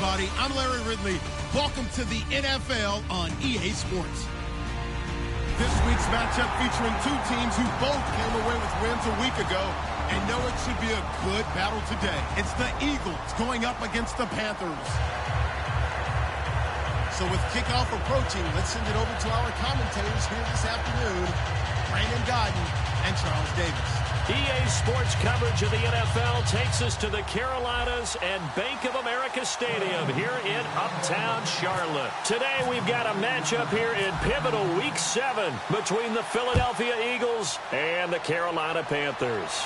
everybody. I'm Larry Ridley. Welcome to the NFL on EA Sports. This week's matchup featuring two teams who both came away with wins a week ago and know it should be a good battle today. It's the Eagles going up against the Panthers. So with kickoff approaching, let's send it over to our commentators here this afternoon, Brandon Godden and Charles Davis. EA Sports coverage of the NFL takes us to the Carolinas and Bank of America Stadium here in Uptown Charlotte. Today we've got a matchup here in pivotal Week 7 between the Philadelphia Eagles and the Carolina Panthers.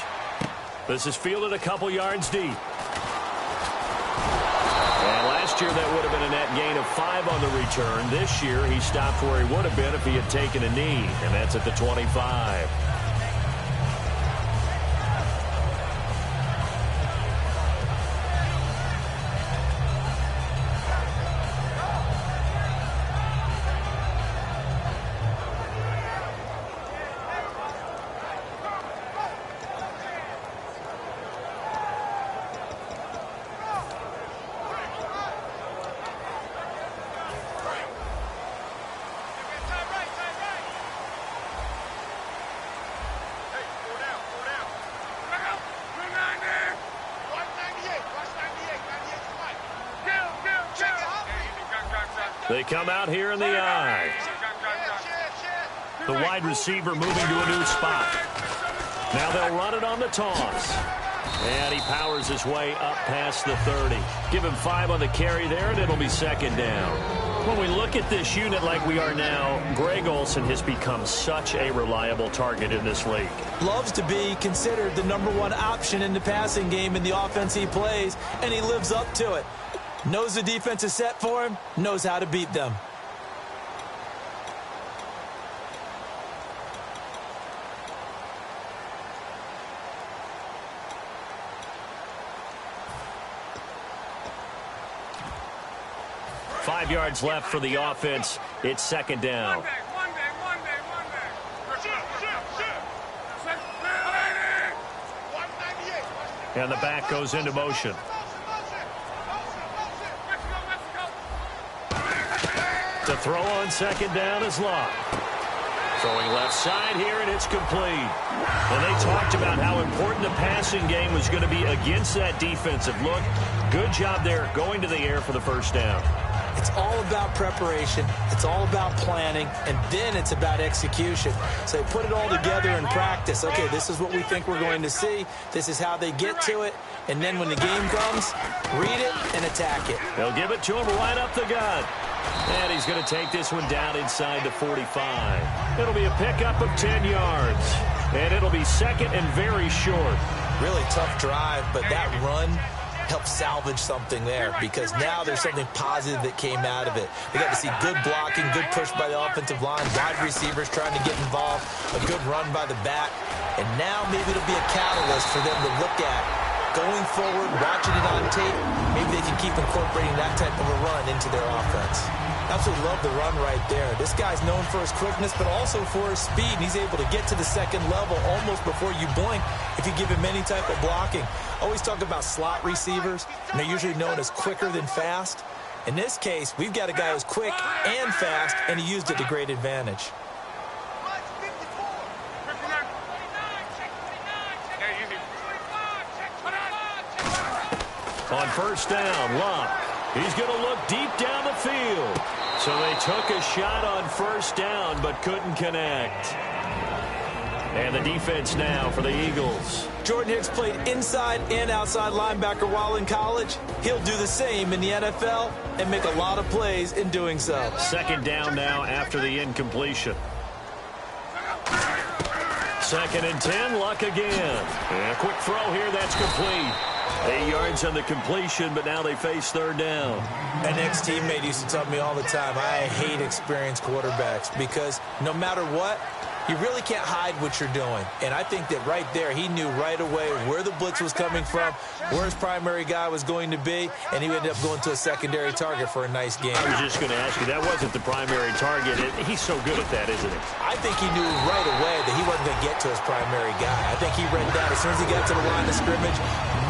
This is fielded a couple yards deep. And last year that would have been a net gain of 5 on the return. This year he stopped where he would have been if he had taken a knee, and that's at the 25. 198. They come out here in the eye. The wide receiver moving to a new spot. Now they'll run it on the toss. And he powers his way up past the 30. Give him 5 on the carry there, and it'll be second down. When we look at this unit like we are now, Greg Olsen has become such a reliable target in this league. Loves to be considered the #1 option in the passing game in the offense he plays, and he lives up to it. Knows the defense is set for him, knows how to beat them. Five yards left for the offense. It's second down. And the back goes into motion. The throw on second down is locked. Throwing left side here, and it's complete. And they talked about how important the passing game was going to be against that defensive look. Good job there going to the air for the first down. It's all about preparation. It's all about planning, and then it's about execution. So they put it all together in practice. Okay, this is what we think we're going to see. This is how they get to it. And then when the game comes, read it and attack it. They'll give it to him right up the gut. And he's going to take this one down inside the 45. It'll be a pickup of 10 yards. And it'll be second and very short. Really tough drive, but that run help salvage something there, because now there's something positive that came out of it. They got to see good blocking, good push by the offensive line, wide receivers trying to get involved, a good run by the back, and now maybe it'll be a catalyst for them to look at going forward, watching it on tape. Maybe they can keep incorporating that type of a run into their offense. Absolutely love the run right there. This guy's known for his quickness, but also for his speed. He's able to get to the second level almost before you blink if you give him any type of blocking. Always talk about slot receivers, and they're usually known as quicker than fast. In this case, we've got a guy who's quick and fast, and he used it to great advantage. On first down, Locke. He's going to look deep down the field. So they took a shot on first down, but couldn't connect. And the defense now for the Eagles. Jordan Hicks played inside and outside linebacker while in college. He'll do the same in the NFL and make a lot of plays in doing so. Second down now after the incompletion. Second and 10, Luck again. And a quick throw here, that's complete. 8 yards on the completion, but now they face third down. An ex-teammate used to tell me all the time, I hate experienced quarterbacks, because no matter what, You really can't hide what you're doing. And I think that right there, he knew right away where the blitz was coming from, where his primary guy was going to be, and he ended up going to a secondary target for a nice game. I was just going to ask you, that wasn't the primary target. He's so good at that, isn't he? I think he knew right away that he wasn't going to get to his primary guy. I think he read that as soon as he got to the line of scrimmage,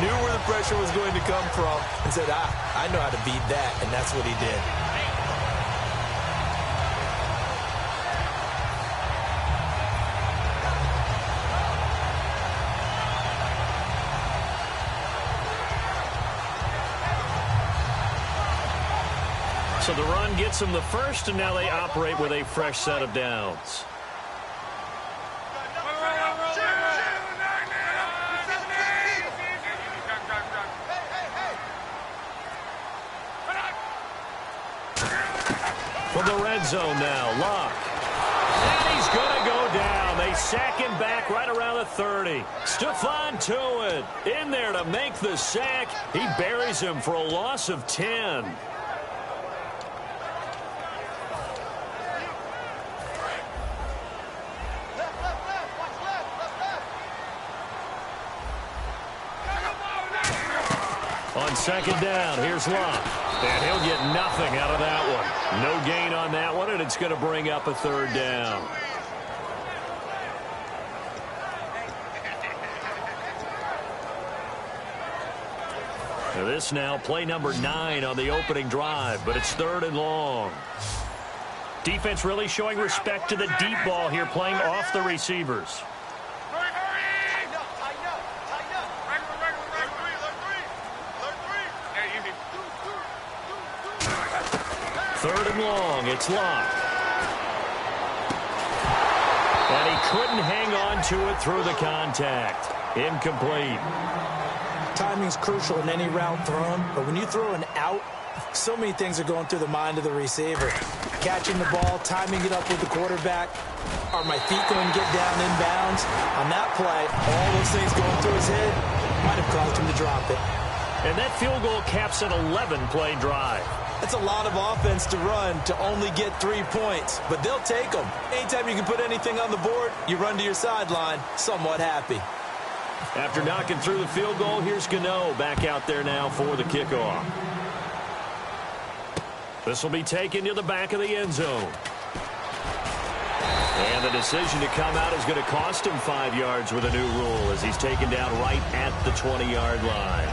knew where the pressure was going to come from, and said, I know how to beat that, and that's what he did. So the run gets them the first, and now they operate with a fresh set of downs. From the red zone now, Locke. And he's going to go down. They sack him back right around the 30. Stephon Tuitt in there to make the sack. He buries him for a loss of 10. On second down, here's Locke. And he'll get nothing out of that one. No gain on that one, and it's going to bring up a third down. Now this now, play number 9 on the opening drive, but it's 3rd and long. Defense really showing respect to the deep ball here, playing off the receivers. Third and long, it's Locke. And he couldn't hang on to it through the contact. Incomplete. Timing's crucial in any route thrown, but when you throw an out, so many things are going through the mind of the receiver. Catching the ball, timing it up with the quarterback. Are my feet going to get down inbounds? On that play, all those things going through his head might have caused him to drop it. And that field goal caps an 11-play drive. That's a lot of offense to run to only get 3 points, but they'll take them. Anytime you can put anything on the board, you run to your sideline, somewhat happy. After knocking through the field goal, here's Gano back out there now for the kickoff. This will be taken to the back of the end zone. And the decision to come out is going to cost him 5 yards with a new rule as he's taken down right at the 20-yard line.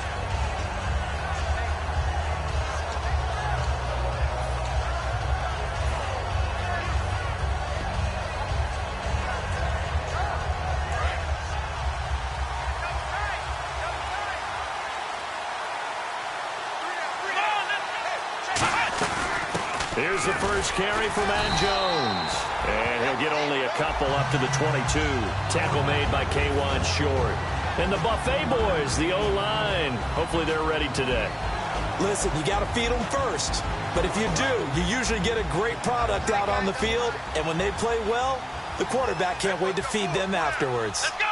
Here's the first carry for Matt Jones. And he'll get only a couple up to the 22. Tackle made by K'Wan Short. And the Buffet boys, the O-line. Hopefully they're ready today. Listen, you got to feed them first. But if you do, you usually get a great product out on the field. And when they play well, the quarterback can't wait to feed them afterwards. Let's go!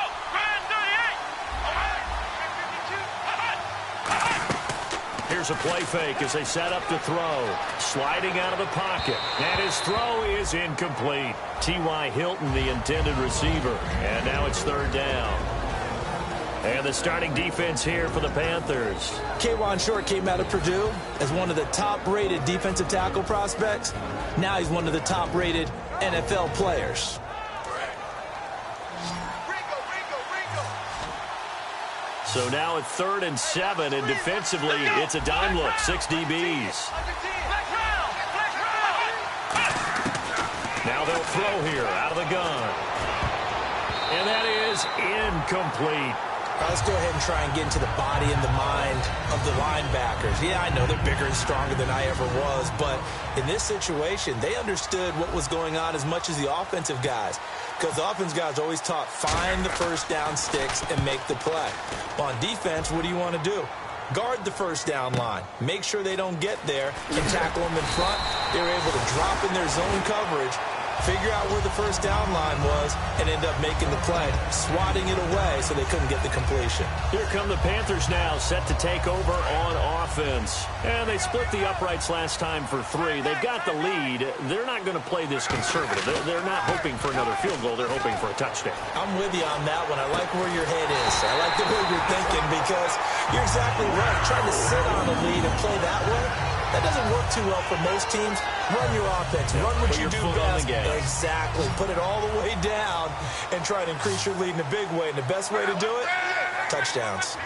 Here's a play fake as they set up to throw. Sliding out of the pocket. And his throw is incomplete. T.Y. Hilton, the intended receiver. And now it's 3rd down. And the starting defense here for the Panthers. K'Wan Short came out of Purdue as one of the top-rated defensive tackle prospects. Now he's one of the top-rated NFL players. So now at 3rd and 7, and defensively, it's a dime look, 6 DBs. Now they'll throw here out of the gun. And that is incomplete. Let's go ahead and try and get into the body and the mind of the linebackers. Yeah, I know they're bigger and stronger than I ever was, but in this situation, they understood what was going on as much as the offensive guys. Because the offense guys always taught, find the first down sticks and make the play. Well, on defense, what do you want to do? Guard the first down line. Make sure they don't get there and tackle them in front. They were able to drop in their zone coverage figure out where the first down line was, and end up making the play, swatting it away so they couldn't get the completion. Here come the Panthers now, set to take over on offense. And they split the uprights last time for 3. They've got the lead. They're not going to play this conservative. They're not hoping for another field goal. They're hoping for a touchdown. I'm with you on that one. I like where your head is. I like the way you're thinking because you're exactly right. Trying to sit on a lead and play that way, that doesn't work too well for most teams. Run your offense. Run what you do best. Exactly. Put it all the way down and try to increase your lead in a big way. And the best way to do it, touchdowns.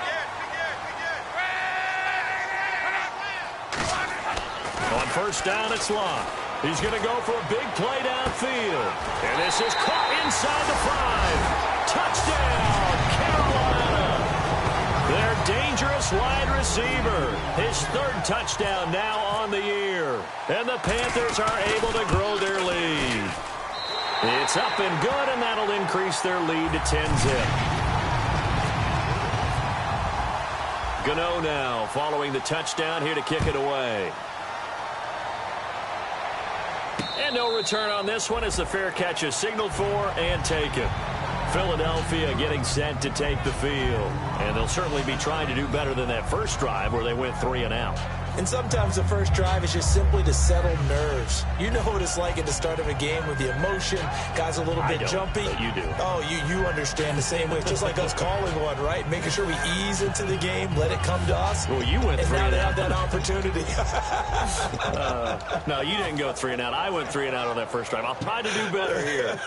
On first down, it's Locke. He's going to go for a big play downfield. And this is caught inside the 5. Touchdown, Carolina. Their dangerous wide receiver. His 3rd touchdown now on the year. And the Panthers are able to grow their lead. It's up and good, and that'll increase their lead to 10-zip. Gano now following the touchdown here to kick it away. And no return on this one as the fair catch is signaled for and taken. Philadelphia getting set to take the field. And they'll certainly be trying to do better than that first drive where they went 3 and out. And sometimes the first drive is just simply to settle nerves. You know what it's like at the start of a game with the emotion. Guys a little bit jumpy. But you do. Oh, you understand the same way. It's just like us calling one, right? Making sure we ease into the game, let it come to us. Well, you went 3 and out. And now they have that opportunity. No, you didn't go 3 and out. I went 3 and out on that first drive. I'll try to do better here.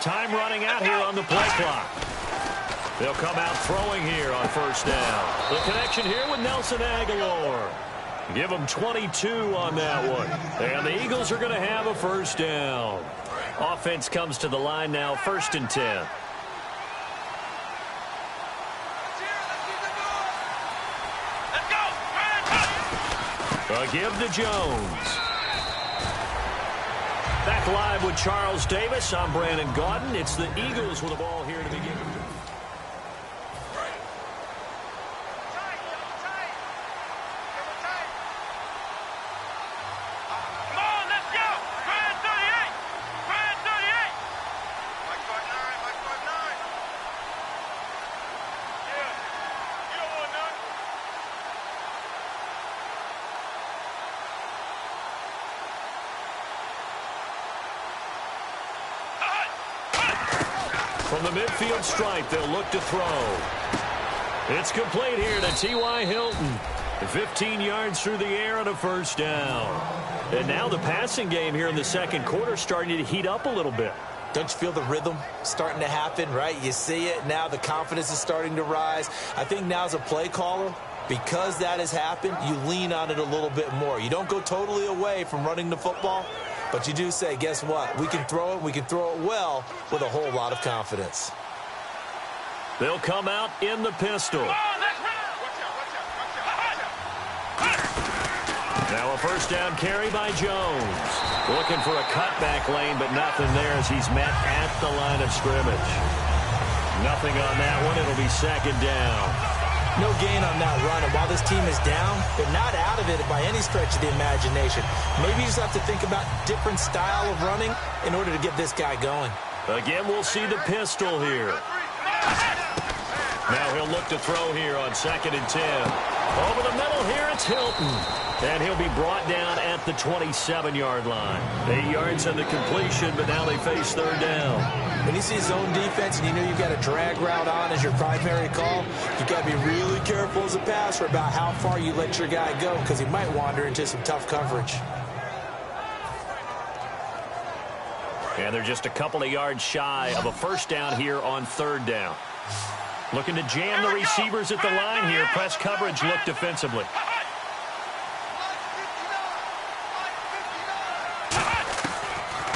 Time running out here on the play clock. They'll come out throwing here on first down. The connection here with Nelson Aguilar. Give them 22 on that one. And the Eagles are going to have a first down. Offense comes to the line now, 1st and 10. A give to Jones. Back live with Charles Davis. I'm Brandon Gaudin. It's the Eagles with the ball here to begin. From the midfield stripe, they'll look to throw. It's complete here to T.Y. Hilton. 15 yards through the air and a first down. And now the passing game here in the second quarter starting to heat up a little bit. Don't you feel the rhythm starting to happen, right? You see it. Now the confidence is starting to rise. I think now as a play caller, because that has happened, you lean on it a little bit more. You don't go totally away from running the football, but you do say, guess what? We can throw it well with a whole lot of confidence. They'll come out in the pistol. Now a first down carry by Jones. Looking for a cutback lane, but nothing there as he's met at the line of scrimmage. Nothing on that one. It'll be second down. No gain on that run, and while this team is down, they're not out of it by any stretch of the imagination. Maybe you just have to think about different style of running in order to get this guy going. Again, we'll see the pistol here. Now he'll look to throw here on 2nd and 10. Over the middle here, it's Hilton. And he'll be brought down at the 27-yard line. 8 yards on the completion, but now they face third down. When you see zone defense and you know you've got a drag route on as your primary call, you've got to be really careful as a passer about how far you let your guy go because he might wander into some tough coverage. And they're just a couple of yards shy of a first down here on third down. Looking to jam the receivers at the line here. Press coverage look defensively.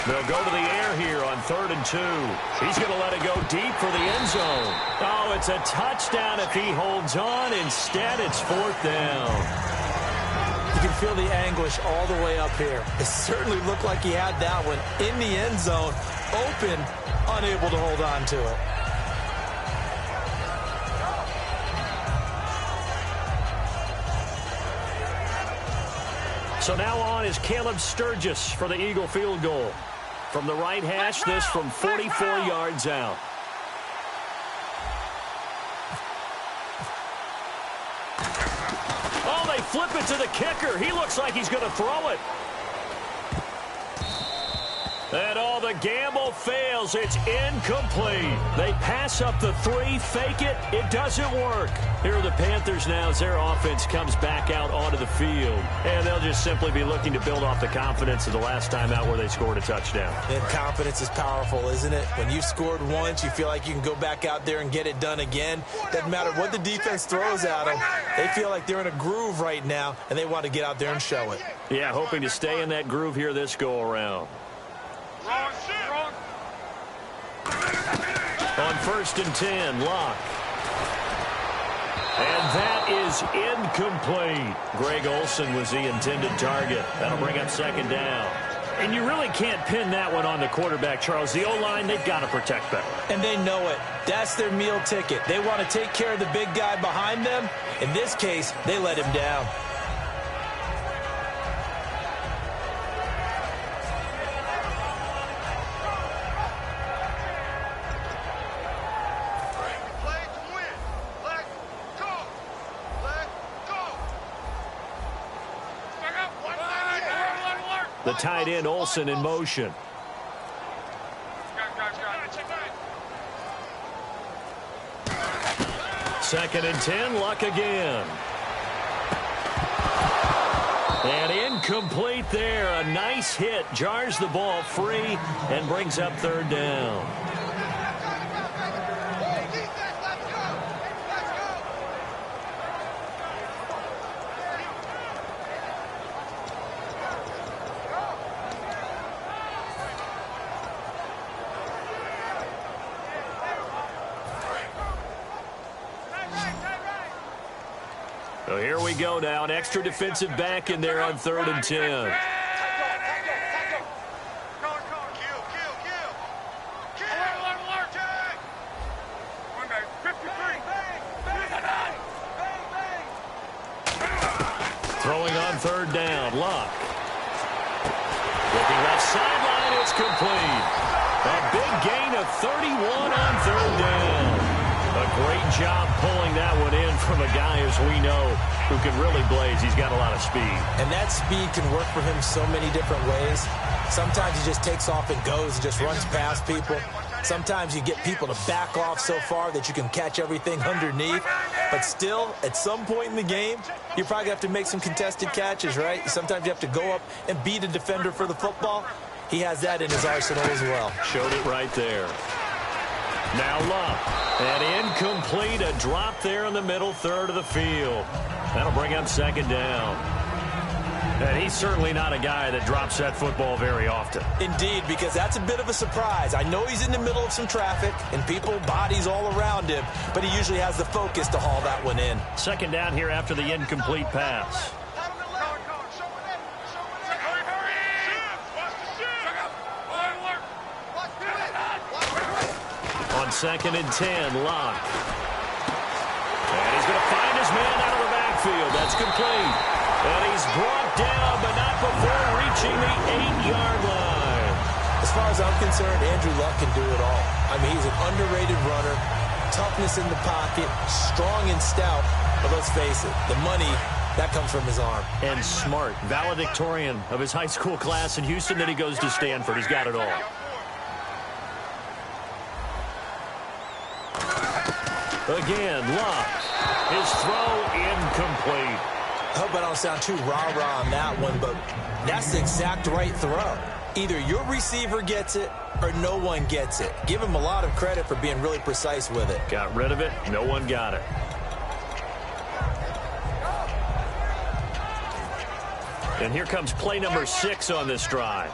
They'll go to the air here on 3rd and 2. He's going to let it go deep for the end zone. Oh, it's a touchdown if he holds on. Instead, it's 4th down. You can feel the anguish all the way up here. It certainly looked like he had that one in the end zone, open, unable to hold on to it. So now on is Caleb Sturgis for the Eagle field goal. From the right hash, this from 44 yards out. Oh, they flip it to the kicker. He looks like he's going to throw it. And all the gamble fails. It's incomplete. They pass up the 3, fake it. It doesn't work. Here are the Panthers now as their offense comes back out onto the field. And they'll just simply be looking to build off the confidence of the last time out where they scored a touchdown. And confidence is powerful, isn't it? When you've scored once, you feel like you can go back out there and get it done again. Doesn't matter what the defense throws at them. They feel like they're in a groove right now, and they want to get out there and show it. Yeah, hoping to stay in that groove here this go-around. On 1st and 10, Locke. And that is incomplete. Greg Olsen was the intended target. That'll bring up 2nd down. And you really can't pin that one on the quarterback, Charles. The O-line, they've got to protect better. And they know it. That's their meal ticket. They want to take care of the big guy behind them. In this case, they let him down. The tight end, Olsen, in motion. Second and 10, Luck again. And incomplete there. A nice hit. Jars the ball free and brings up 3rd down. So here we go now. An extra defensive back in there on 3rd and 10. Throwing on 3rd down. Luck. Looking left sideline. It's complete. A big gain of 31 on 3rd down. A great job pulling that one in from a guy, as we know, who can really blaze. He's got a lot of speed. And that speed can work for him so many different ways. Sometimes he just takes off and goes and just runs past people. Sometimes you get people to back off so far that you can catch everything underneath. But still, at some point in the game, you probably have to make some contested catches, right? Sometimes you have to go up and beat a defender for the football. He has that in his arsenal as well. Showed it right there. Now Luck. And incomplete. A drop there in the middle 3rd of the field. That'll bring up 2nd down. And he's certainly not a guy that drops that football very often. Indeed, because that's a bit of a surprise. I know he's in the middle of some traffic and people, bodies all around him, but he usually has the focus to haul that one in. 2nd down here after the incomplete pass. On 2nd and 10, Locke. And he's going to find his man out of the backfield. That's complete. And he's brought down, but not before reaching the 8-yard line. As far as I'm concerned, Andrew Luck can do it all. I mean, he's an underrated runner, toughness in the pocket, strong and stout. But let's face it, the money, that comes from his arm. And smart, valedictorian of his high school class in Houston. Then he goes to Stanford. He's got it all. Again, Luck. His throw incomplete. I hope I don't sound too rah-rah on that one, but that's the exact right throw. Either your receiver gets it or no one gets it. Give him a lot of credit for being really precise with it. Got rid of it. No one got it. And here comes play number 6 on this drive.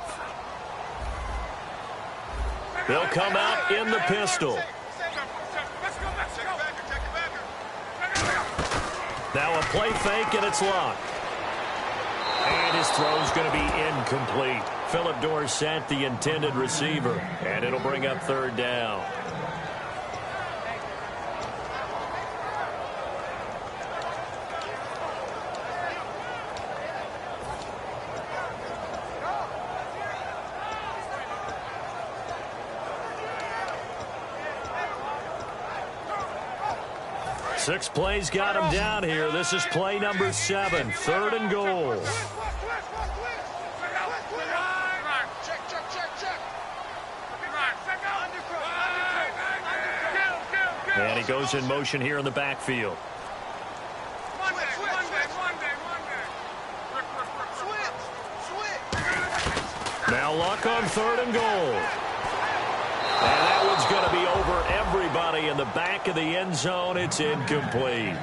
They'll come out in the pistol. Now a play fake, and it's Luck. And his throw's going to be incomplete. Philip Dorsett, the intended receiver. And it'll bring up 3rd down. 6 plays got him down here. This is play number 7, 3rd and goal. And he goes in motion here in the backfield. Now Luck on 3rd and goal. And that one's going to be over everybody in the back of the end zone. It's incomplete.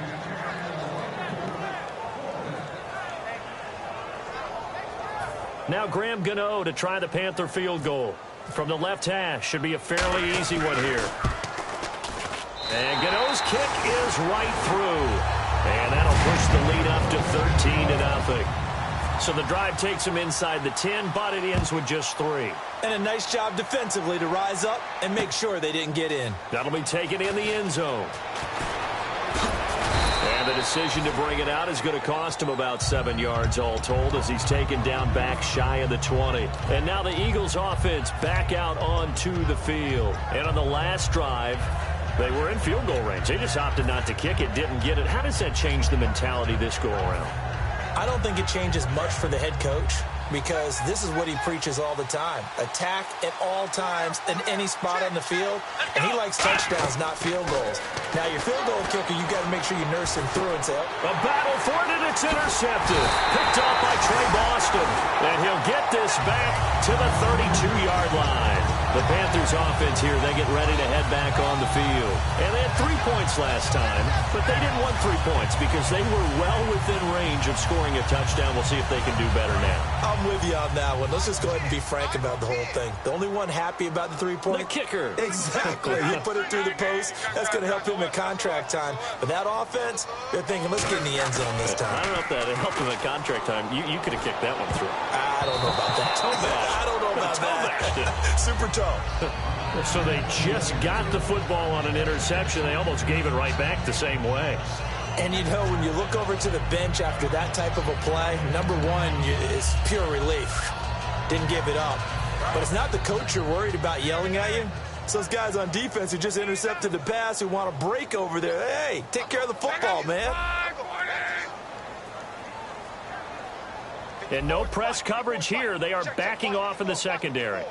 Now Graham Gano to try the Panther field goal. From the left hash, should be a fairly easy one here. And Gano's kick is right through. And that'll push the lead up to 13-0. So the drive takes him inside the 10, but it ends with just 3. And a nice job defensively to rise up and make sure they didn't get in. That'll be taken in the end zone. And the decision to bring it out is going to cost him about 7 yards all told as he's taken down back shy of the 20. And now the Eagles offense back out onto the field. And on the last drive, they were in field goal range. They just opted not to kick it, didn't get it. How does that change the mentality this go around? I don't think it changes much for the head coach because this is what he preaches all the time. Attack at all times in any spot on the field, and he likes touchdowns, not field goals. Now, your field goal kicker, you got to make sure you nurse him through and say, a battle for it, and it's intercepted. Picked off by Trey Boston, and he'll get this back to the 32-yard line. The Panthers offense here, they get ready to head back on the field. And they had 3 points last time, but they didn't want 3 points because they were well within range of scoring a touchdown. We'll see if they can do better now. I'm with you on that one. Let's just go ahead and be frank about the whole thing. The only one happy about the 3-point? The kicker. Exactly. You put it through the post. That's going to help him in contract time. But that offense, they're thinking, let's get in the end zone this time. I don't know if that helped him in contract time. You could have kicked that one through. I don't know about that. I don't know about that. Super toe. So they just got the football on an interception. They almost gave it right back the same way. And, you know, when you look over to the bench after that type of a play, number one is pure relief. Didn't give it up. But it's not the coach you're worried about yelling at you. It's those guys on defense who just intercepted the pass who want to break over there. Hey, take care of the football, man. And no press coverage here. They are backing off in the secondary.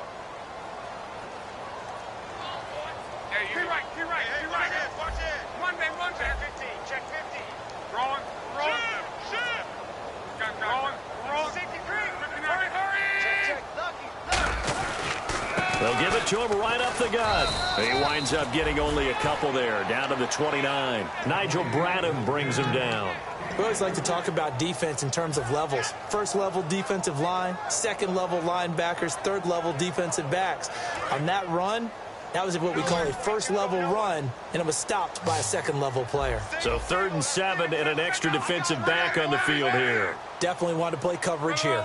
They'll give it to him right up the gut. He winds up getting only a couple there, down to the 29. Nigel Bradham brings him down. We always like to talk about defense in terms of levels. First level defensive line, second level linebackers, third level defensive backs. On that run, that was what we call a first level run, and it was stopped by a second level player. So 3rd and 7 and an extra defensive back on the field here. Definitely want to play coverage here.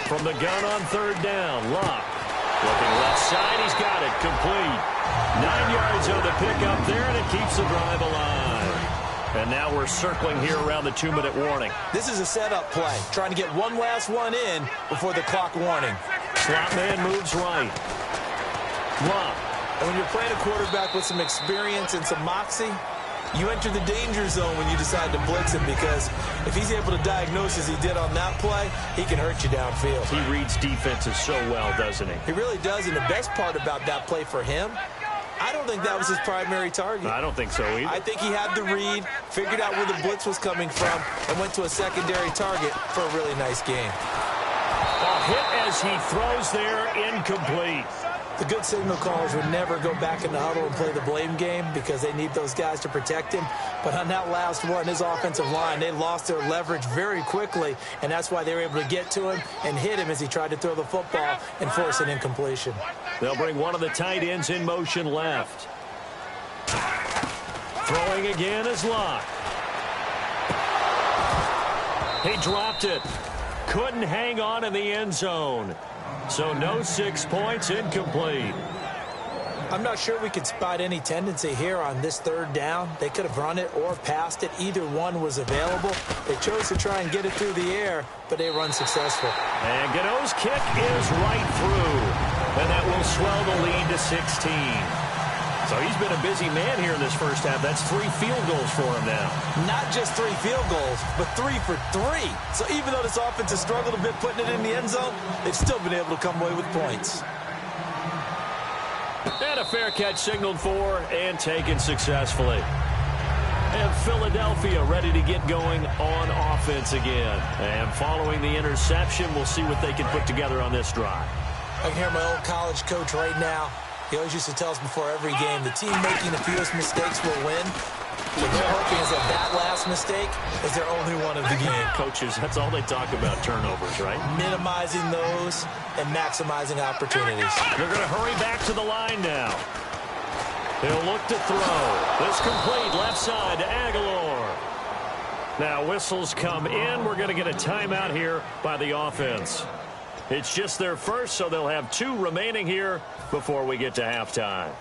From the gun on 3rd down, Luck. Looking left side, he's got it, complete. 9 yards on the pickup there, and it keeps the drive alive. And now we're circling here around the 2-minute warning. This is a setup play, trying to get one last one in before the clock warning. Slot man moves right. Luck. And when you're playing a quarterback with some experience and some moxie, you enter the danger zone when you decide to blitz him because if he's able to diagnose as he did on that play, he can hurt you downfield. He reads defenses so well, doesn't he? He really does, and the best part about that play for him, I don't think that was his primary target. I don't think so either. I think he had the read, figured out where the blitz was coming from, and went to a secondary target for a really nice game. A hit as he throws there, incomplete. The good signal callers would never go back in the huddle and play the blame game because they need those guys to protect him. But on that last one, his offensive line, they lost their leverage very quickly, and that's why they were able to get to him and hit him as he tried to throw the football and force an incompletion. They'll bring one of the tight ends in motion left. Throwing again is Luck. He dropped it. Couldn't hang on in the end zone. So no 6 points, incomplete. I'm not sure we could spot any tendency here on this 3rd down. They could have run it or passed it. Either one was available. They chose to try and get it through the air, but they were unsuccessful. And Gano's kick is right through. And that will swell the lead to 16. So he's been a busy man here in this first half. That's 3 field goals for him now. Not just 3 field goals, but 3 for 3. So even though this offense has struggled a bit putting it in the end zone, they've still been able to come away with points. And a fair catch signaled for and taken successfully. And Philadelphia ready to get going on offense again. And following the interception, we'll see what they can put together on this drive. I can hear my old college coach right now. He always used to tell us before every game, the team making the fewest mistakes will win. What they're hoping is that last mistake is their only one of the game. Coaches, that's all they talk about, turnovers, right? Minimizing those and maximizing opportunities. They're going to hurry back to the line now. He'll look to throw. This complete left side to Aguilar. Now whistles come in. We're going to get a timeout here by the offense. It's just their first, so they'll have 2 remaining here before we get to halftime.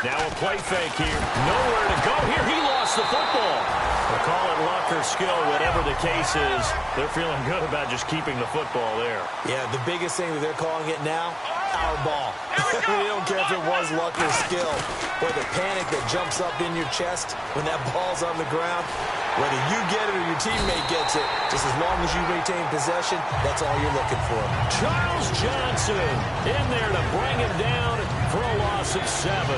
Now a play fake here. Nowhere to go here. He lost the football. We'll call it luck or skill, whatever the case is. They're feeling good about just keeping the football there. Yeah, the biggest thing that they're calling it now, our ball. They don't care if it was luck or skill. Or the panic that jumps up in your chest when that ball's on the ground. Whether you get it or your teammate gets it, just as long as you retain possession, that's all you're looking for. Charles Johnson in there to bring him down for a loss of 7.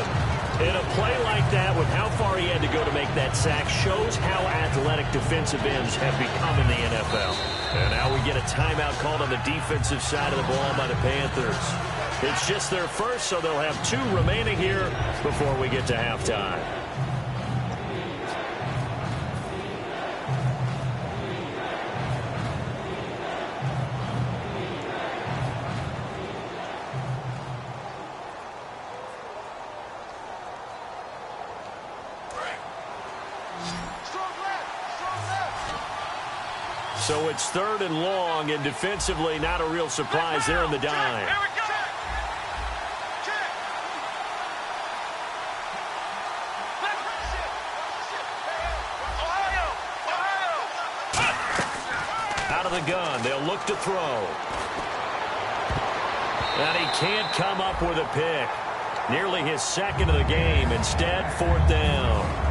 In a play like that, with how far he had to go to make that sack, shows how athletic defensive ends have become in the NFL. And now we get a timeout called on the defensive side of the ball by the Panthers. It's just their first, so they'll have 2 remaining here before we get to halftime. So it's 3rd and long, and defensively, not a real surprise there in the dime. Out of the gun, they'll look to throw. And he can't come up with a pick. Nearly his 2nd of the game. Instead, 4th down.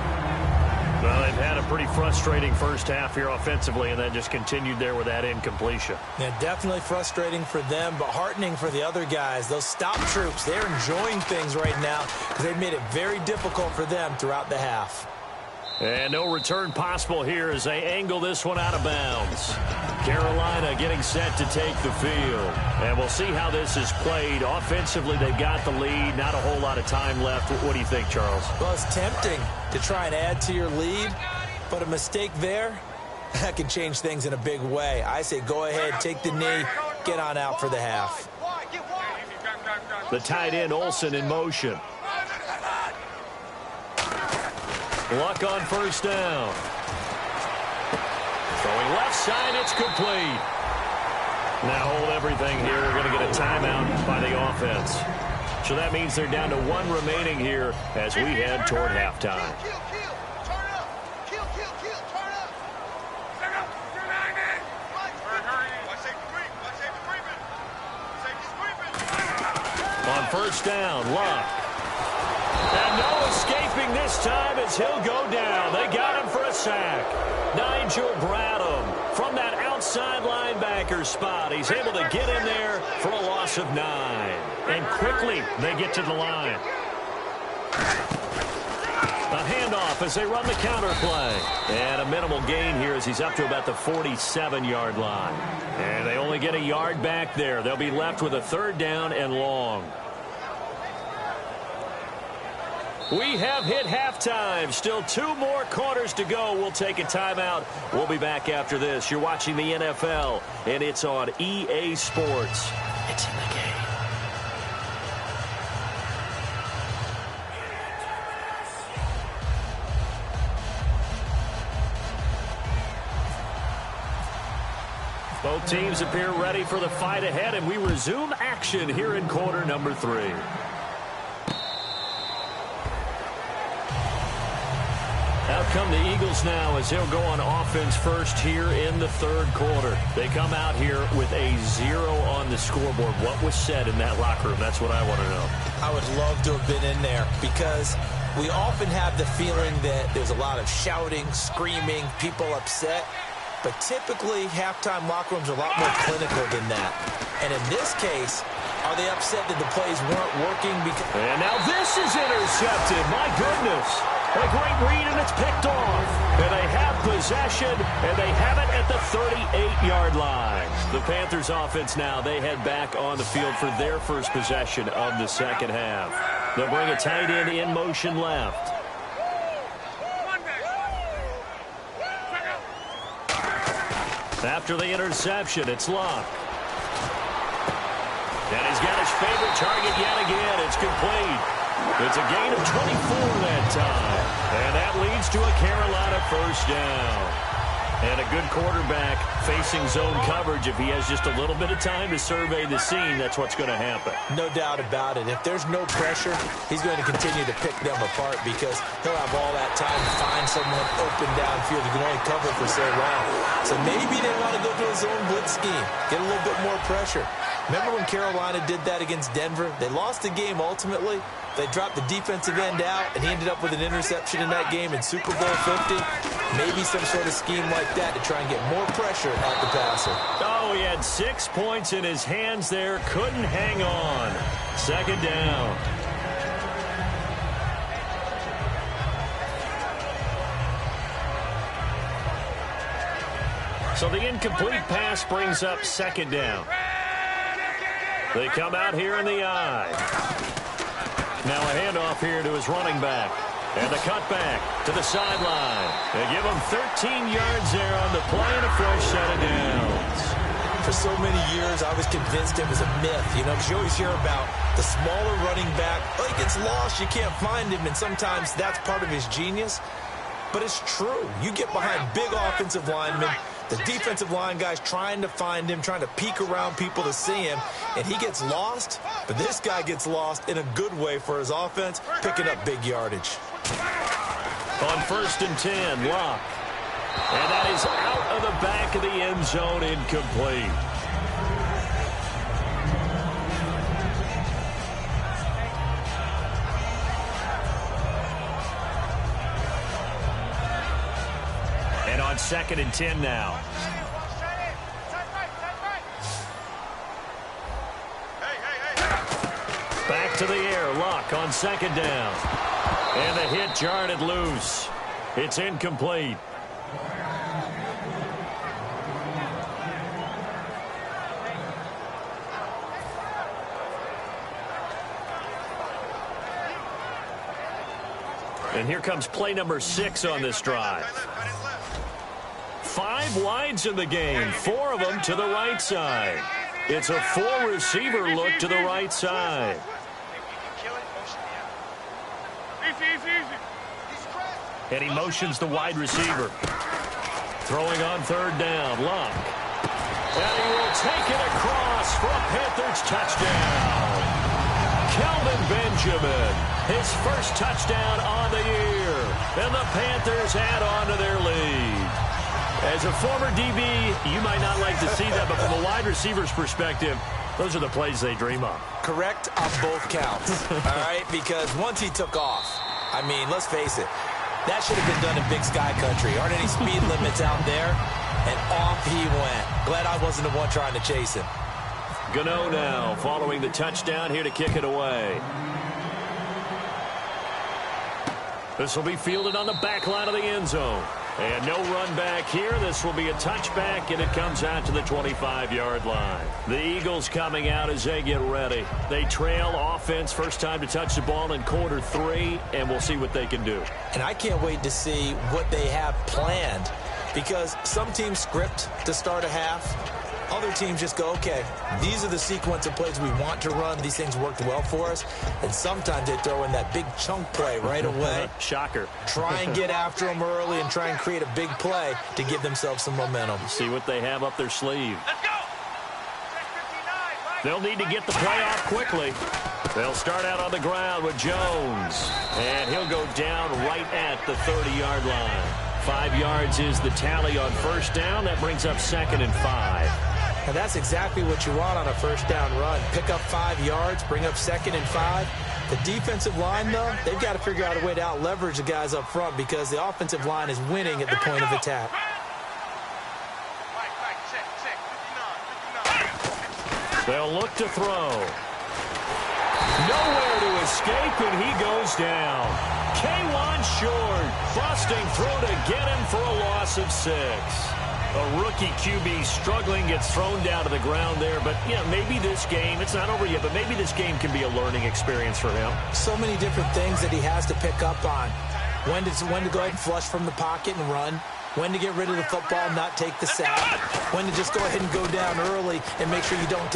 Well, they've had a pretty frustrating first half here offensively, and then just continued there with that incompletion. Yeah, definitely frustrating for them, but heartening for the other guys. Those stop troops, they're enjoying things right now because they've made it very difficult for them throughout the half. And no return possible here as they angle this one out of bounds. Carolina getting set to take the field. And we'll see how this is played. Offensively, they've got the lead. Not a whole lot of time left. What do you think, Charles? Well, it's tempting to try and add to your lead, but a mistake there, that can change things in a big way. I say go ahead, take the knee, get on out for the half. The tight end, Olsen, in motion. Luck on first down. Throwing left side, it's complete. Now hold everything here. We're going to get a timeout by the offense. So that means they're down to 1 remaining here as we head toward halftime. On first down, Luck. And no escaping this time as he'll go down. They got him for a sack. Nigel Bradham from that outside linebacker spot. He's able to get in there for a loss of 9. And quickly they get to the line. A handoff as they run the counter play. And a minimal gain here as he's up to about the 47-yard line. And they only get a yard back there. They'll be left with a 3rd down and long. We have hit halftime. Still 2 more quarters to go. We'll take a timeout. We'll be back after this. You're watching the NFL, and it's on EA Sports. It's in the game. Both teams appear ready for the fight ahead, and we resume action here in quarter number 3. Out come the Eagles now as they'll go on offense first here in the third quarter. They come out here with a 0 on the scoreboard. What was said in that locker room? That's what I want to know. I would love to have been in there because we often have the feeling that there's a lot of shouting, screaming, people upset. But typically, halftime locker rooms are a lot more clinical than that. And in this case, are they upset that the plays weren't working? And now this is intercepted. My goodness. A great read, and it's picked off. And they have possession, and they have it at the 38-yard line. The Panthers offense now, they head back on the field for their first possession of the second half. They'll bring a tight end in motion left. After the interception, it's Luck. And he's got his favorite target yet again. It's complete. It's a gain of 24 that time. And that leads to a Carolina first down. And a good quarterback facing zone coverage. If he has just a little bit of time to survey the scene, that's what's going to happen. No doubt about it. If there's no pressure, he's going to continue to pick them apart because he'll have all that time to find someone open downfield. He can only cover for so long. So maybe they want to go to a zone blitz scheme, get a little bit more pressure. Remember when Carolina did that against Denver? They lost the game ultimately. They dropped the defensive end out, and he ended up with an interception in that game in Super Bowl 50. Maybe some sort of scheme like that to try and get more pressure at the passer. Oh, he had 6 points in his hands there. Couldn't hang on. Second down. So the incomplete pass brings up second down. They come out here in the eye. Now a handoff here to his running back. And the cutback to the sideline. They give him 13 yards there on the play and a fresh set of downs. For so many years, I was convinced it was a myth, you know, because you always hear about the smaller running back. Oh, he gets lost, you can't find him, and sometimes that's part of his genius. But it's true. You get behind big offensive linemen, the defensive line guys trying to find him, trying to peek around people to see him, and he gets lost. But this guy gets lost in a good way for his offense, picking up big yardage. On 1st and 10, Luck. And that is out of the back of the end zone, incomplete. And on 2nd and 10 now. Back to the air, Luck on 2nd down. And the hit jarred it loose. It's incomplete. And here comes play number 6 on this drive. 5 wides in the game, 4 of them to the right side. It's a 4-receiver look to the right side. And he motions the wide receiver. Throwing on 3rd down, Luck. And he will take it across for a Panthers touchdown. Kelvin Benjamin, his first touchdown on the year. And the Panthers add on to their lead. As a former DB, you might not like to see that, but from a wide receiver's perspective, those are the plays they dream of. Correct on both counts, all right? Because once he took off, I mean, let's face it, that should have been done in Big Sky Country. Aren't any speed limits out there? And off he went. Glad I wasn't the one trying to chase him. Gano now following the touchdown here to kick it away. This will be fielded on the back line of the end zone. And no run back here. This will be a touchback, and it comes out to the 25-yard line. The Eagles coming out as they get ready. They trail offense, first time to touch the ball in quarter 3, and we'll see what they can do. And I can't wait to see what they have planned, because some teams script to start a half. Other teams just go, okay, these are the sequence of plays we want to run. These things worked well for us. And sometimes they throw in that big chunk play right away. Shocker. Try and get after them early and try and create a big play to give themselves some momentum. See what they have up their sleeve. Let's go. They'll need to get the play off quickly. They'll start out on the ground with Jones. And he'll go down right at the 30-yard line. 5 yards is the tally on first down. That brings up 2nd and 5. And that's exactly what you want on a first down run. Pick up 5 yards, bring up 2nd and 5. The defensive line, though, they've got to figure out a way to out-leverage the guys up front because the offensive line is winning at the point of attack. They'll look to throw. Nowhere to escape, and he goes down. K1 short, busting through to get him for a loss of 6. A rookie QB struggling, gets thrown down to the ground there. But, maybe this game, it's not over yet, but maybe this game can be a learning experience for him. So many different things that he has to pick up on. When to go ahead and flush from the pocket and run. When to get rid of the football and not take the sack. When to just go ahead and go down early and make sure you don't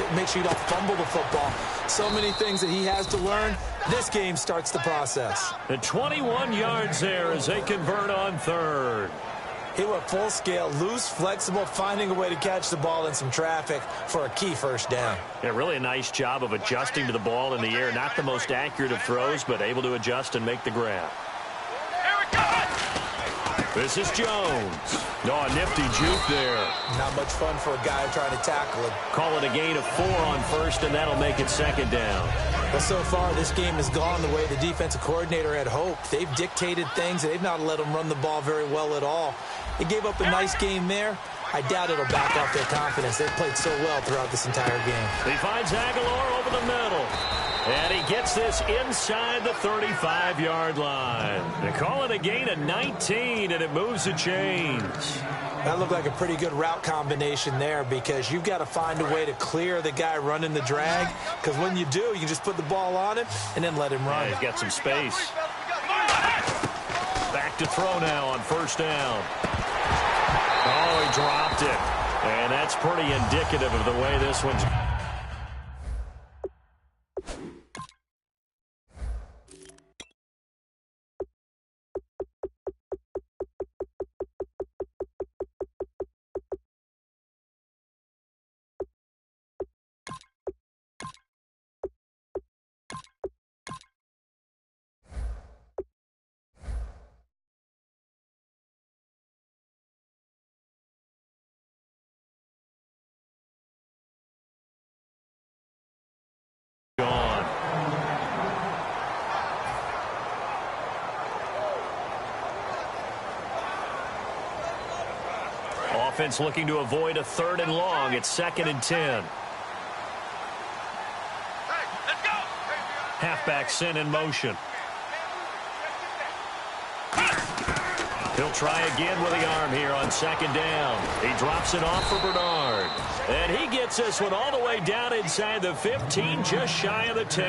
fumble the football. So many things that he has to learn. This game starts the process. The 21 yards there as they convert on 3rd. He went full scale, loose, flexible, finding a way to catch the ball in some traffic for a key first down. Yeah, really a nice job of adjusting to the ball in the air. Not the most accurate of throws, but able to adjust and make the grab. This is Jones. A nifty juke there. Not much fun for a guy trying to tackle him. Call it a gain of 4 on first, and that'll make it 2nd down. Well, so far, this game has gone the way the defensive coordinator had hoped. They've dictated things, and they've not let them run the ball very well at all. They gave up a nice game there. I doubt it'll back off their confidence. They've played so well throughout this entire game. He finds Aguilar over the middle. And he gets this inside the 35-yard line. They call it a gain of 19, and it moves the chains. That looked like a pretty good route combination there because you've got to find a way to clear the guy running the drag. Because when you do, you can just put the ball on him and then let him run. Yeah, he's got some space. Back to throw now on first down. Oh, he dropped it. And that's pretty indicative of the way this one's... Offense looking to avoid a 3rd and long. It's 2nd and 10. Halfback sent in motion. He'll try again with the arm here on 2nd down. He drops it off for Bernard. And he gets this one all the way down inside the 15, just shy of the 10.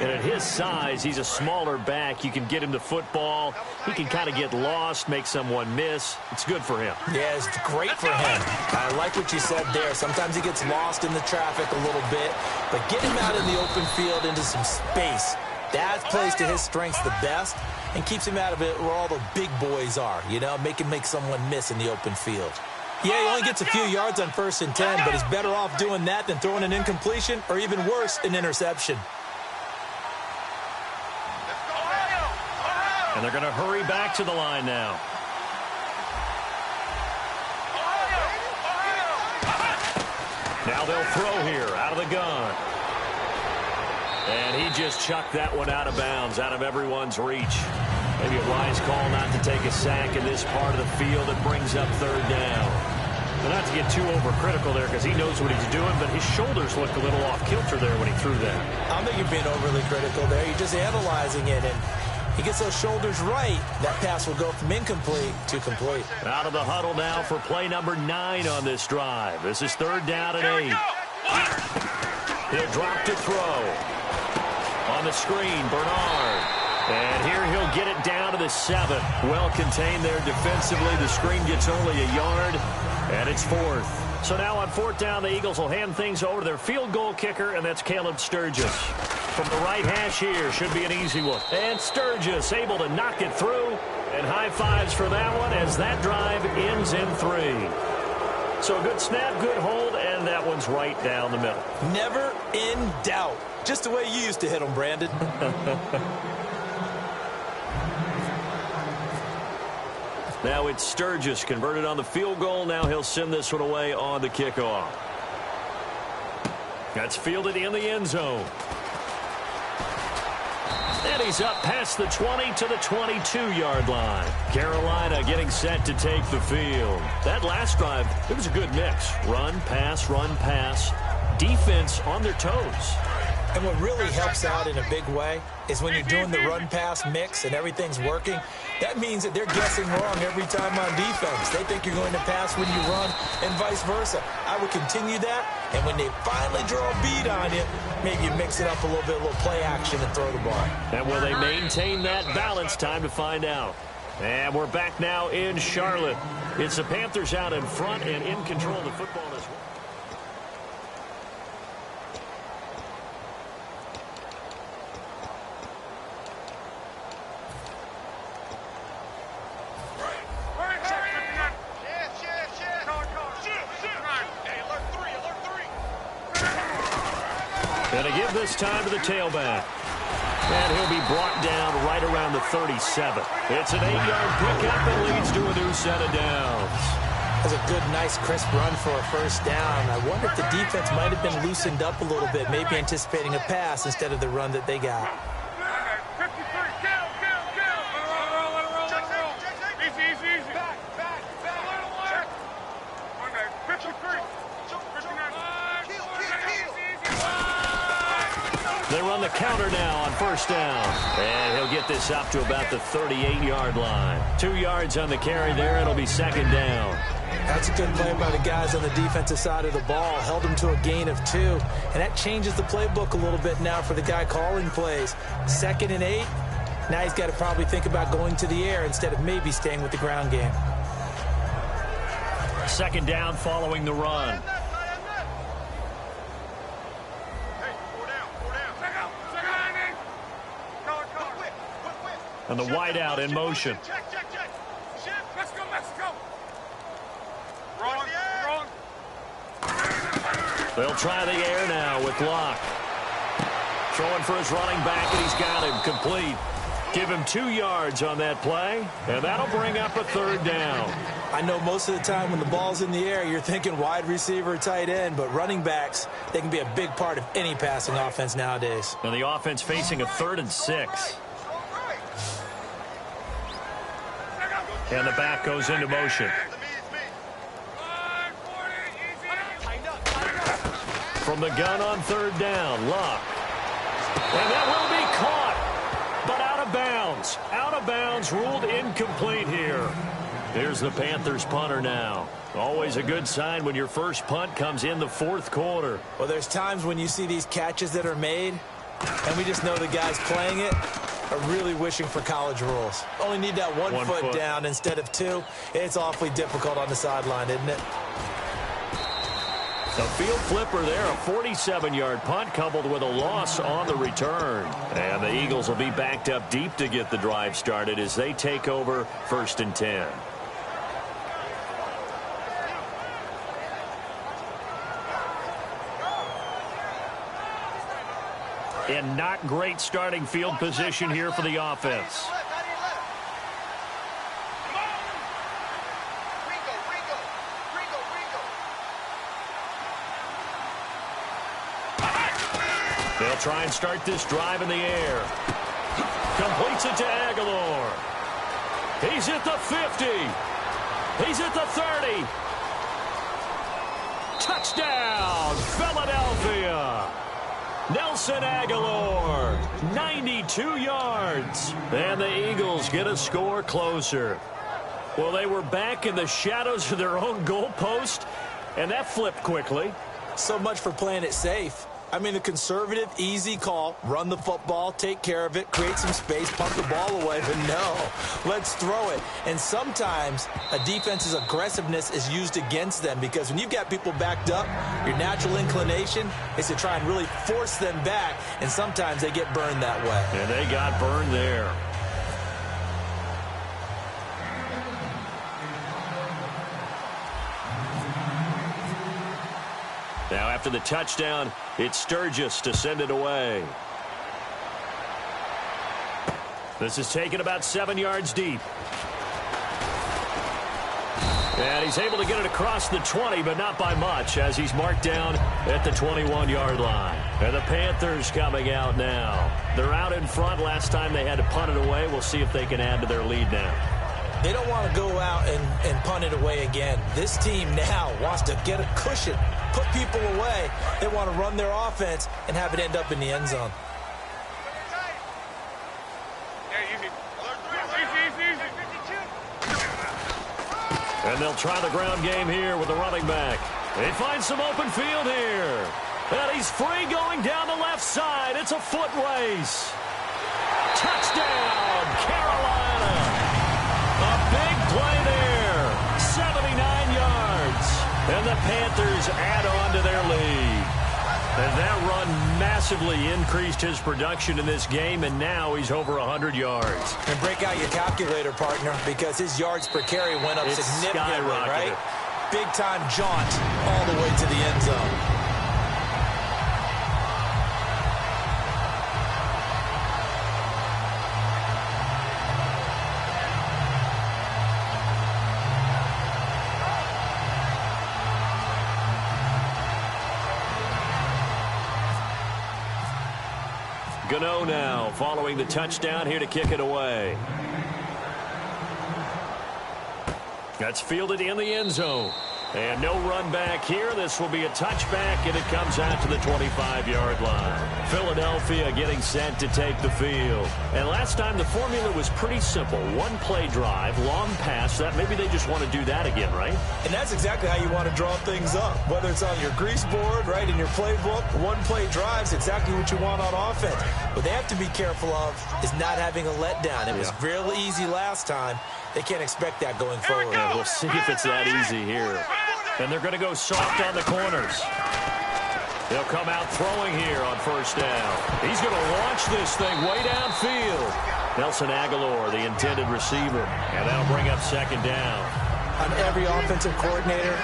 And at his size, he's a smaller back. You can get him the football. He can kind of get lost, make someone miss. It's good for him. Yeah, it's great for him. I like what you said there. Sometimes he gets lost in the traffic a little bit, but get him out in the open field into some space. That plays to his strengths the best and keeps him out of it where all the big boys are, make him make someone miss in the open field. Yeah, he only gets a few yards on 1st and 10, but he's better off doing that than throwing an incompletion or even worse, an interception. And they're going to hurry back to the line now. Now they'll throw here out of the gun. And he just chucked that one out of bounds, out of everyone's reach. Maybe a wise call not to take a sack in this part of the field. It brings up 3rd down. But not to get too overcritical there because he knows what he's doing, but his shoulders looked a little off kilter there when he threw that. I don't think you're being overly critical there. You're just analyzing it, and he gets those shoulders right. That pass will go from incomplete to complete. Out of the huddle now for play number 9 on this drive. This is 3rd down and 8. He'll drop to throw. On the screen, Bernard. And here he'll get it down to the 7. Well contained there defensively. The screen gets only a yard, and it's 4th. So now on 4th down, the Eagles will hand things over to their field goal kicker, and that's Caleb Sturgis. From the right hash here, should be an easy one. And Sturgis able to knock it through. And high fives for that one as that drive ends in 3. So a good snap, good hold, and that one's right down the middle. Never in doubt. Just the way you used to hit them, Brandon. Now it's Sturgis converted on the field goal. Now he'll send this one away on the kickoff. That's fielded in the end zone. And he's up past the 20 to the 22-yard line. Carolina getting set to take the field. That last drive, it was a good mix. Run, pass, defense on their toes. And what really helps out in a big way is when you're doing the run-pass mix and everything's working, that means that they're guessing wrong every time on defense. They think you're going to pass when you run and vice versa. I would continue that, and when they finally draw a bead on you, maybe you mix it up a little bit, a little play action and throw the ball. And will they maintain that balance? Time to find out. And we're back now in Charlotte. It's the Panthers out in front and in control of the football as well. And to give this time to the tailback. And he'll be brought down right around the 37. It's an 8-yard pickup and leads to a new set of downs. That's a good, nice, crisp run for a first down. I wonder if the defense might have been loosened up a little bit, maybe anticipating a pass instead of the run that they got. They run the counter now on first down. And he'll get this up to about the 38-yard line. 2 yards on the carry there. It'll be second down. That's a good play by the guys on the defensive side of the ball. Held them to a gain of 2. And that changes the playbook a little bit now for the guy calling plays. 2nd and 8. Now he's got to probably think about going to the air instead of maybe staying with the ground game. Second down following the run. And the wideout in motion. Let's go. Wrong. They'll try the air now with Locke. Throwing for his running back, and he's got him complete. Give him 2 yards on that play, and that'll bring up a third down. I know most of the time when the ball's in the air, you're thinking wide receiver, tight end, but running backs, they can be a big part of any passing offense nowadays. And the offense facing a 3rd and 6. And the back goes into motion. From the gun on 3rd down, Locke. And that will be caught, but out of bounds. Out of bounds, ruled incomplete here. Here's the Panthers punter now. Always a good sign when your first punt comes in the 4th quarter. Well, there's times when you see these catches that are made, and we just know the guys playing it are really wishing for college rules. Only need that one foot down instead of 2. It's awfully difficult on the sideline, isn't it? A field flipper there, a 47-yard punt coupled with a loss on the return. And the Eagles will be backed up deep to get the drive started as they take over 1st and 10. And not great starting field position here for the offense. They'll try and start this drive in the air. Completes it to Aguilar. He's at the 50. He's at the 30. Touchdown, Philadelphia. Nelson Aguilar, 92 yards. And the Eagles get a score closer. Well, they were back in the shadows of their own goalpost, and that flipped quickly. So much for playing it safe. I mean, the conservative, easy call, run the football, take care of it, create some space, punt the ball away, but no, let's throw it. And sometimes a defense's aggressiveness is used against them because when you've got people backed up, your natural inclination is to try and really force them back, and sometimes they get burned that way. And they got burned there. Now after the touchdown, it's Sturgis to send it away. This is taken about 7 yards deep. And he's able to get it across the 20, but not by much, as he's marked down at the 21-yard line. And the Panthers coming out now. They're out in front. Last time they had to punt it away. We'll see if they can add to their lead now. They don't want to go out and punt it away again. This team now wants to get a cushion, put people away. They want to run their offense and have it end up in the end zone. And they'll try the ground game here with the running back. They find some open field here. And he's free going down the left side. It's a foot race. Touchdown, Carolina. A big play there. 79 yards. And the Panthers add on to their lead. And that run massively increased his production in this game, and now he's over 100 yards. And break out your calculator, partner, because his yards per carry went up significantly, right? Big-time jaunt all the way to the end zone. Gano now following the touchdown here to kick it away. That's fielded in the end zone. And no run back here. This will be a touchback, and it comes out to the 25-yard line. Philadelphia getting set to take the field. And last time the formula was pretty simple. One-play drive, long pass. That maybe they just want to do that again, right? And that's exactly how you want to draw things up. Whether it's on your grease board, right, in your playbook, one-play drive is exactly what you want on offense. What they have to be careful of is not having a letdown. It was real easy last time. They can't expect that going forward. Yeah, we'll see if it's that easy here. And they're going to go soft on the corners. They'll come out throwing here on first down. He's going to launch this thing way downfield. Nelson Aguilar, the intended receiver. And that'll bring up second down. On every offensive coordinator,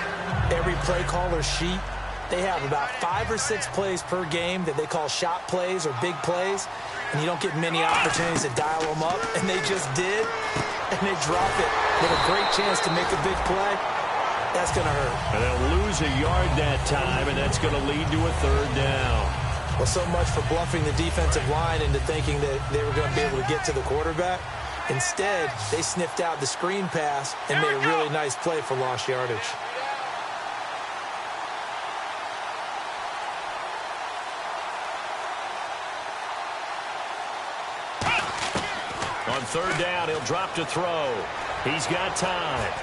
every play caller sheet, they have about 5 or 6 plays per game that they call shot plays or big plays. And you don't get many opportunities to dial them up. And they just did. And they drop it with a great chance to make a big play. That's going to hurt. And they'll lose a yard that time, and that's going to lead to a third down. Well, so much for bluffing the defensive line into thinking that they were going to be able to get to the quarterback. Instead, they sniffed out the screen pass and made a really nice play for lost yardage. On third down, he'll drop to throw. He's got time.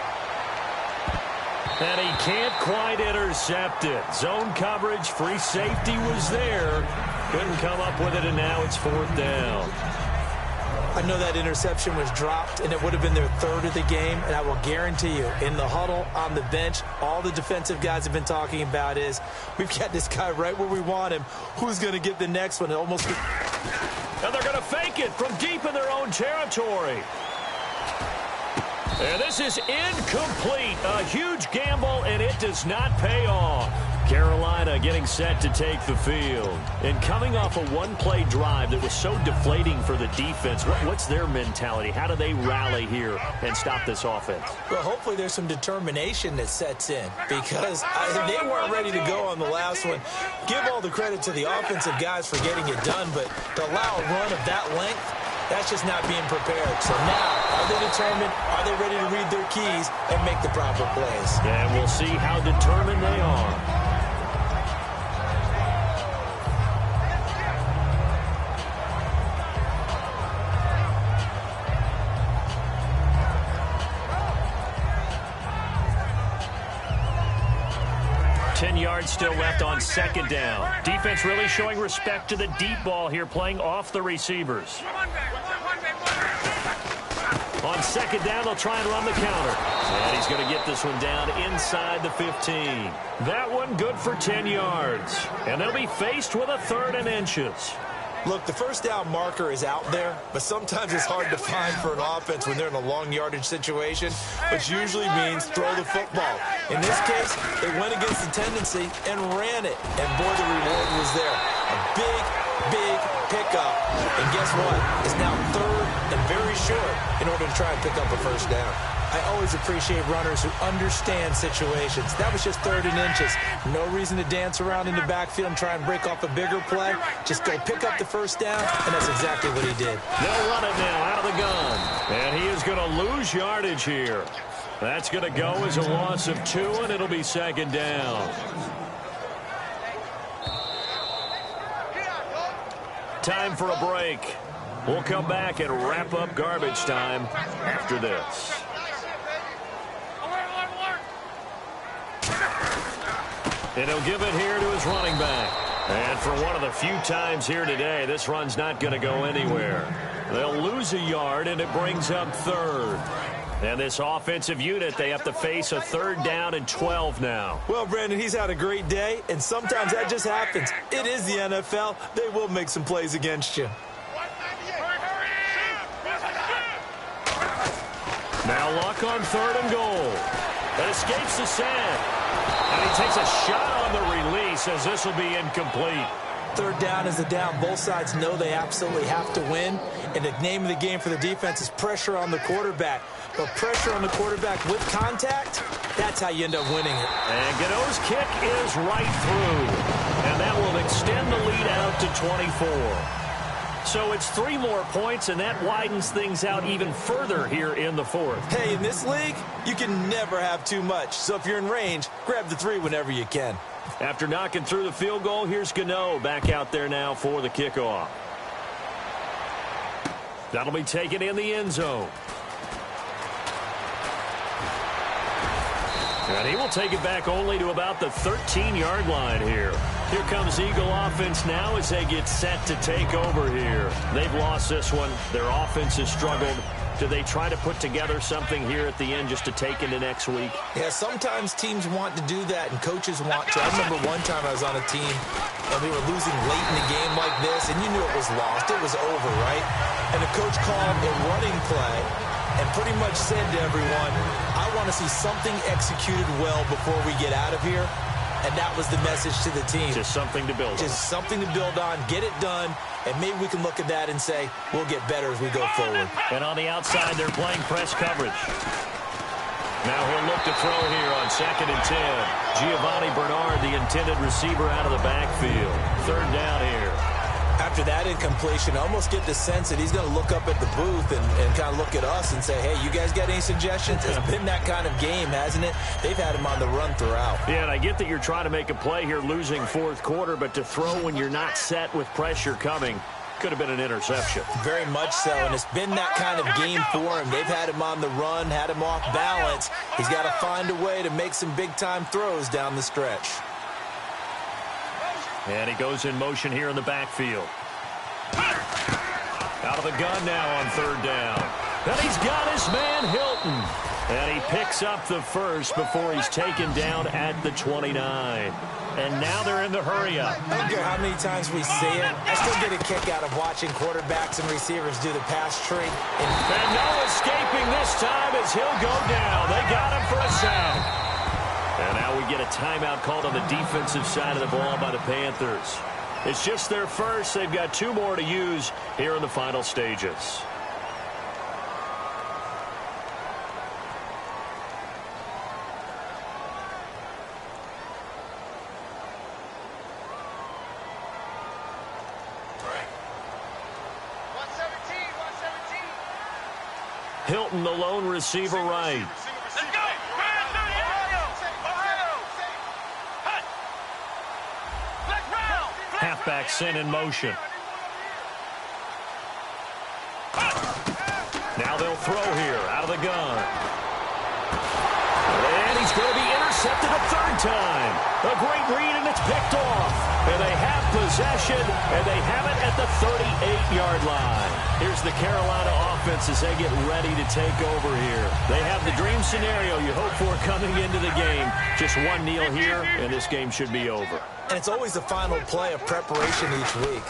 And he can't quite intercept it. Zone coverage, free safety was there. Couldn't come up with it, and now it's fourth down. I know that interception was dropped, and it would have been their third of the game, and I will guarantee you, in the huddle, on the bench, all the defensive guys have been talking about is, we've got this guy right where we want him. Who's going to get the next one? And they're going to fake it from deep in their own territory. And this is incomplete. A huge gamble, and it does not pay off. Carolina getting set to take the field. And coming off a one-play drive that was so deflating for the defense, what's their mentality? How do they rally here and stop this offense? Well, hopefully there's some determination that sets in because they weren't ready to go on the last one. Give all the credit to the offensive guys for getting it done, but to allow a run of that length, that's just not being prepared. So now, are they determined? Are they ready to read their keys and make the proper plays? And we'll see how determined they are. 10 yards still left on second down. Defense really showing respect to the deep ball here, playing off the receivers. On second down, they'll try and run the counter. And he's going to get this one down inside the 15. That one good for 10 yards. And they'll be faced with a 3rd and inches. Look, the first down marker is out there, but sometimes it's hard to find for an offense when they're in a long yardage situation, which usually means throw the football. In this case, they went against the tendency and ran it. And boy, the reward was there. A big pickup. And guess what? It's now 3rd and very short in order to try and pick up a first down. I always appreciate runners who understand situations. That was just 3rd and inches. No reason to dance around in the backfield and try and break off a bigger play. Just go pick up the first down, and that's exactly what he did. They'll run it now out of the gun. And he is going to lose yardage here. That's going to go as a loss of 2, and it'll be second down. Time for a break. We'll come back and wrap up garbage time after this. And he'll give it here to his running back. And for one of the few times here today, this run's not going to go anywhere. They'll lose a yard, and it brings up 3rd. And this offensive unit, they have to face a 3rd down and 12 now. Well, Brandon, he's had a great day, and sometimes that just happens. It is the NFL. They will make some plays against you. Now Luck on 3rd and goal. That escapes the sand. And he takes a shot on the release as this will be incomplete. 3rd down is the down. Both sides know they absolutely have to win. And the name of the game for the defense is pressure on the quarterback. But pressure on the quarterback with contact, that's how you end up winning it. And Gano's kick is right through. And that will extend the lead out to 24. So it's 3 more points, and that widens things out even further here in the 4th. Hey, in this league, you can never have too much. So if you're in range, grab the 3 whenever you can. After knocking through the field goal, here's Gano back out there now for the kickoff. That'll be taken in the end zone. And he will take it back only to about the 13-yard line here. Here comes Eagle offense now as they get set to take over here. They've lost this one. Their offense has struggled. Do they try to put together something here at the end just to take into next week? Yeah, sometimes teams want to do that and coaches want to. I remember one time I was on a team and we were losing late in the game like this, and you knew it was lost. It was over, right? And the coach called a running play and pretty much said to everyone, I want to see something executed well before we get out of here. And that was the message to the team. Just something to build on. Just something to build on, get it done, and maybe we can look at that and say, we'll get better as we go forward. And on the outside, they're playing press coverage. Now he'll look to throw here on 2nd and 10. Giovanni Bernard, the intended receiver, out of the backfield. 3rd down here. After that incompletion, I almost get the sense that he's going to look up at the booth and kind of look at us and say, hey, you guys got any suggestions? It's been that kind of game, hasn't it? They've had him on the run throughout. Yeah, and I get that you're trying to make a play here losing 4th quarter, but to throw when you're not set with pressure coming could have been an interception. Very much so, and it's been that kind of game for him. They've had him on the run, had him off balance. He's got to find a way to make some big-time throws down the stretch. And he goes in motion here in the backfield. Out of the gun now on 3rd down. And he's got his man Hilton. And he picks up the first before he's taken down at the 29. And now they're in the hurry-up. I don't care how many times we see it. I still get a kick out of watching quarterbacks and receivers do the pass tree. And no escaping this time as he'll go down. They got him for a sack. And now we get a timeout called on the defensive side of the ball by the Panthers. It's just their first. They've got 2 more to use here in the final stages. Hilton, the lone receiver, right. Let's go! Halfback sent in motion. Now they'll throw here out of the gun. And he he's going to be intercepted a third time. A great read, and it's picked off. And they have possession, and they have it at the 38-yard line. Here's the Carolina offense as they get ready to take over here. They have the dream scenario you hope for coming into the game. Just one kneel here, and this game should be over. And it's always the final play of preparation each week.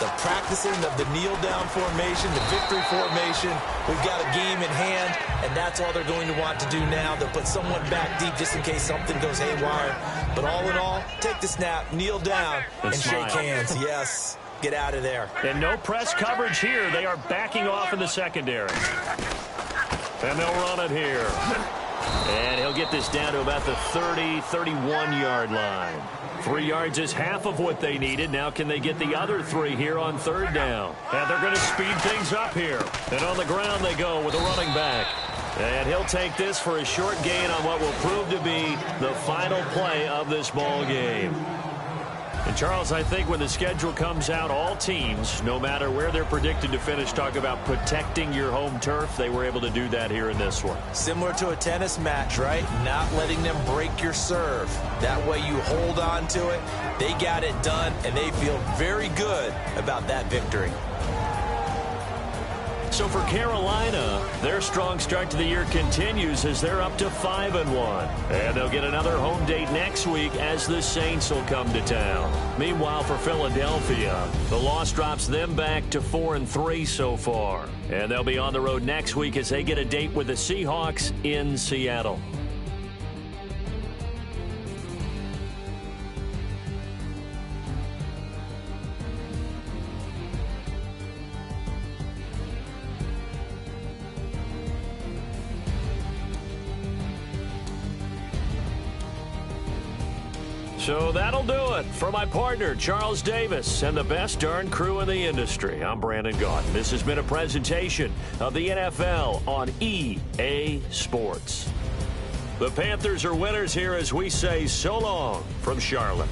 The practicing of the kneel-down formation, the victory formation. We've got a game in hand, and that's all they're going to want to do now. They'll put someone back deep just in case something goes haywire. But all in all, take the snap, kneel down, and shake hands. Yes, get out of there. And no press coverage here. They are backing off in the secondary. And they'll run it here. And he'll get this down to about the 30, 31-yard line. 3 yards is half of what they needed. Now can they get the other 3 here on third down? And they're going to speed things up here. And on the ground they go with a running back. And he'll take this for a short gain on what will prove to be the final play of this ball game. And, Charles, I think when the schedule comes out, all teams, no matter where they're predicted to finish, talk about protecting your home turf. They were able to do that here in this one. Similar to a tennis match, right? Not letting them break your serve. That way you hold on to it. They got it done, and they feel very good about that victory. So for Carolina, their strong start to the year continues as they're up to 5-1. And they'll get another home date next week as the Saints will come to town. Meanwhile, for Philadelphia, the loss drops them back to 4-3 so far. And they'll be on the road next week as they get a date with the Seahawks in Seattle. So that'll do it for my partner, Charles Davis, and the best darn crew in the industry. I'm Brandon Gaudin. This has been a presentation of the NFL on EA Sports. The Panthers are winners here as we say so long from Charlotte.